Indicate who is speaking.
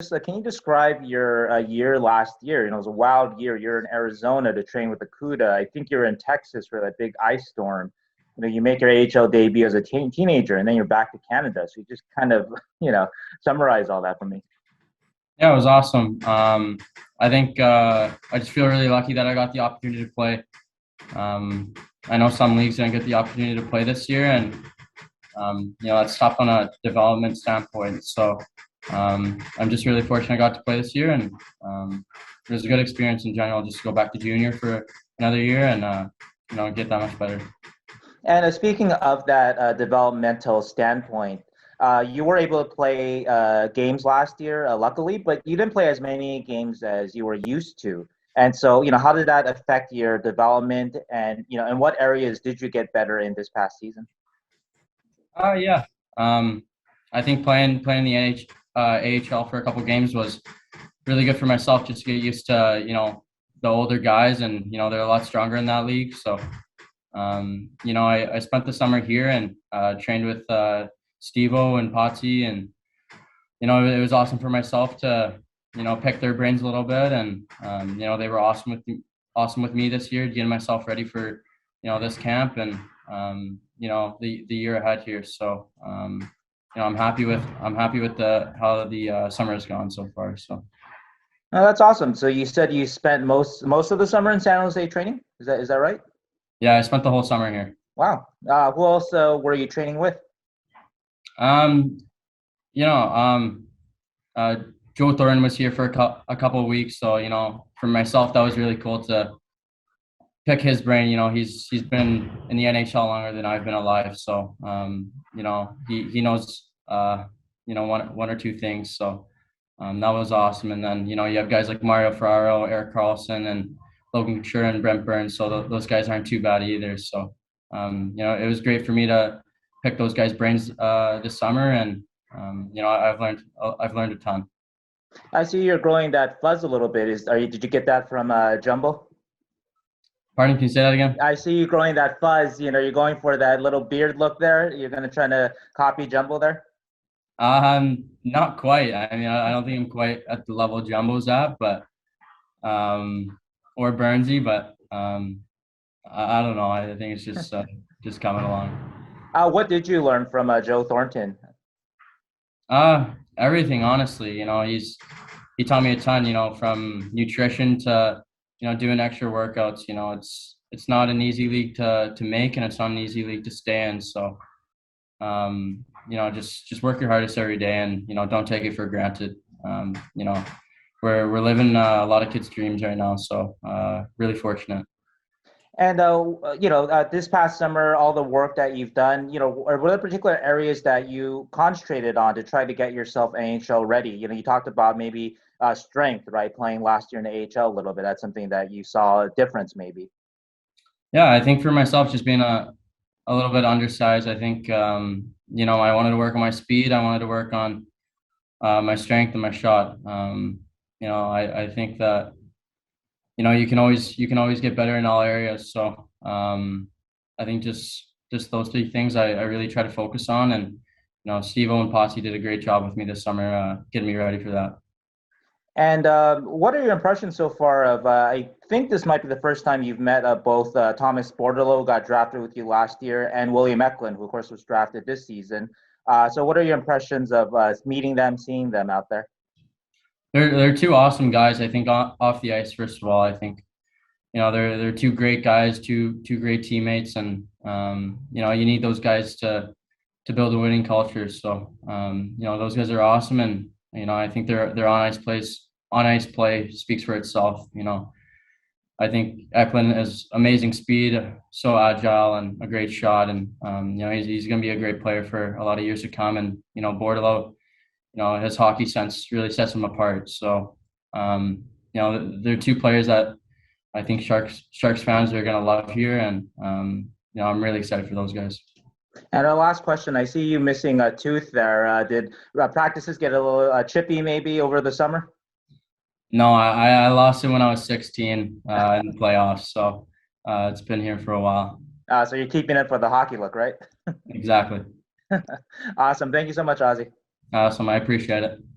Speaker 1: Can you describe your year last year? It was a wild year. You're in Arizona to train with the CUDA. I think you're in Texas for that big ice storm. You make your AHL debut as a teenager, and then you're back to Canada. So you just kind of, summarize all that for me.
Speaker 2: Yeah, it was awesome. I think I just feel really lucky that I got the opportunity to play. Um, I know some leagues didn't get the opportunity to play this year, and that's tough on a development standpoint. So I'm just really fortunate I got to play this year, and it was a good experience in general. Just to go back to junior for another year and get that much better.
Speaker 1: And speaking of that developmental standpoint, you were able to play games last year, luckily, but you didn't play as many games as you were used to. And so, how did that affect your development? And in what areas did you get better in this past season?
Speaker 2: Yeah. I think playing the AHL for a couple games was really good for myself, just to get used to the older guys, and they're a lot stronger in that league. So I spent the summer here and trained with Steve-O and Potsy, and it was awesome for myself to pick their brains a little bit, and they were awesome with me this year, getting myself ready for this camp and the year ahead here. So I'm happy with the how the summer has gone so far. So.
Speaker 1: Oh, that's awesome. So you said you spent most of the summer in San Jose training. Is that right?
Speaker 2: Yeah, I spent the whole summer here.
Speaker 1: Wow. Who else were you training with?
Speaker 2: Um, you know, uh, Joe Thornton was here for a couple of weeks, so for myself that was really cool to pick his brain. He's been in the NHL longer than I've been alive, so he knows one or two things. So that was awesome. And then you have guys like Mario Ferraro, Eric Carlson, and Logan Couture and Brent Burns. So those guys aren't too bad either. So it was great for me to pick those guys' brains this summer, and I've learned a ton.
Speaker 1: I see you're growing that fuzz a little bit. Did you get that from Jumbo?
Speaker 2: Pardon, can you say that again?
Speaker 1: I see you growing that fuzz. You're going for that little beard look there. You're gonna try to copy Jumbo there.
Speaker 2: Not quite. I mean, I don't think I'm quite at the level Jumbo's at, but or Burnsy, but I don't know. I think it's just coming along.
Speaker 1: What did you learn from Joe Thornton?
Speaker 2: Everything, honestly. He taught me a ton. From nutrition to doing extra workouts. It's not an easy league to make, and it's not an easy league to stay in. So just work your hardest every day, and don't take it for granted. We're living a lot of kids' dreams right now, so really fortunate.
Speaker 1: And this past summer, all the work that you've done, were there particular areas that you concentrated on to try to get yourself NHL ready? You talked about maybe strength, right? Playing last year in the AHL a little bit. That's something that you saw a difference, maybe.
Speaker 2: Yeah, I think for myself, just being a little bit undersized, I think I wanted to work on my speed. I wanted to work on my strength and my shot. I think that you can always get better in all areas. So I think just those three things I really try to focus on. And Steve-O and Potsy did a great job with me this summer, getting me ready for that.
Speaker 1: And what are your impressions so far of? I think this might be the first time you've met both Thomas Bordeleau, got drafted with you last year, and William Eklund, who of course was drafted this season. So what are your impressions of meeting them, seeing them out there?
Speaker 2: They're two awesome guys. I think off the ice, first of all, I think they're two great guys, two great teammates, and you need those guys to build a winning culture. So those guys are awesome, and I think their on ice play speaks for itself. I think Eklund has amazing speed, so agile, and a great shot, and he's going to be a great player for a lot of years to come. And Bordeleau, his hockey sense really sets him apart. So they're two players that I think Sharks fans are going to love here, and I'm really excited for those guys.
Speaker 1: And our last question, I see you missing a tooth there. Did practices get a little chippy maybe over the summer?
Speaker 2: No, I lost it when I was 16 in the playoffs, so it's been here for a while.
Speaker 1: So you're keeping it for the hockey look, right?
Speaker 2: Exactly.
Speaker 1: Awesome. Thank you so much, Ozzy.
Speaker 2: Awesome. I appreciate it.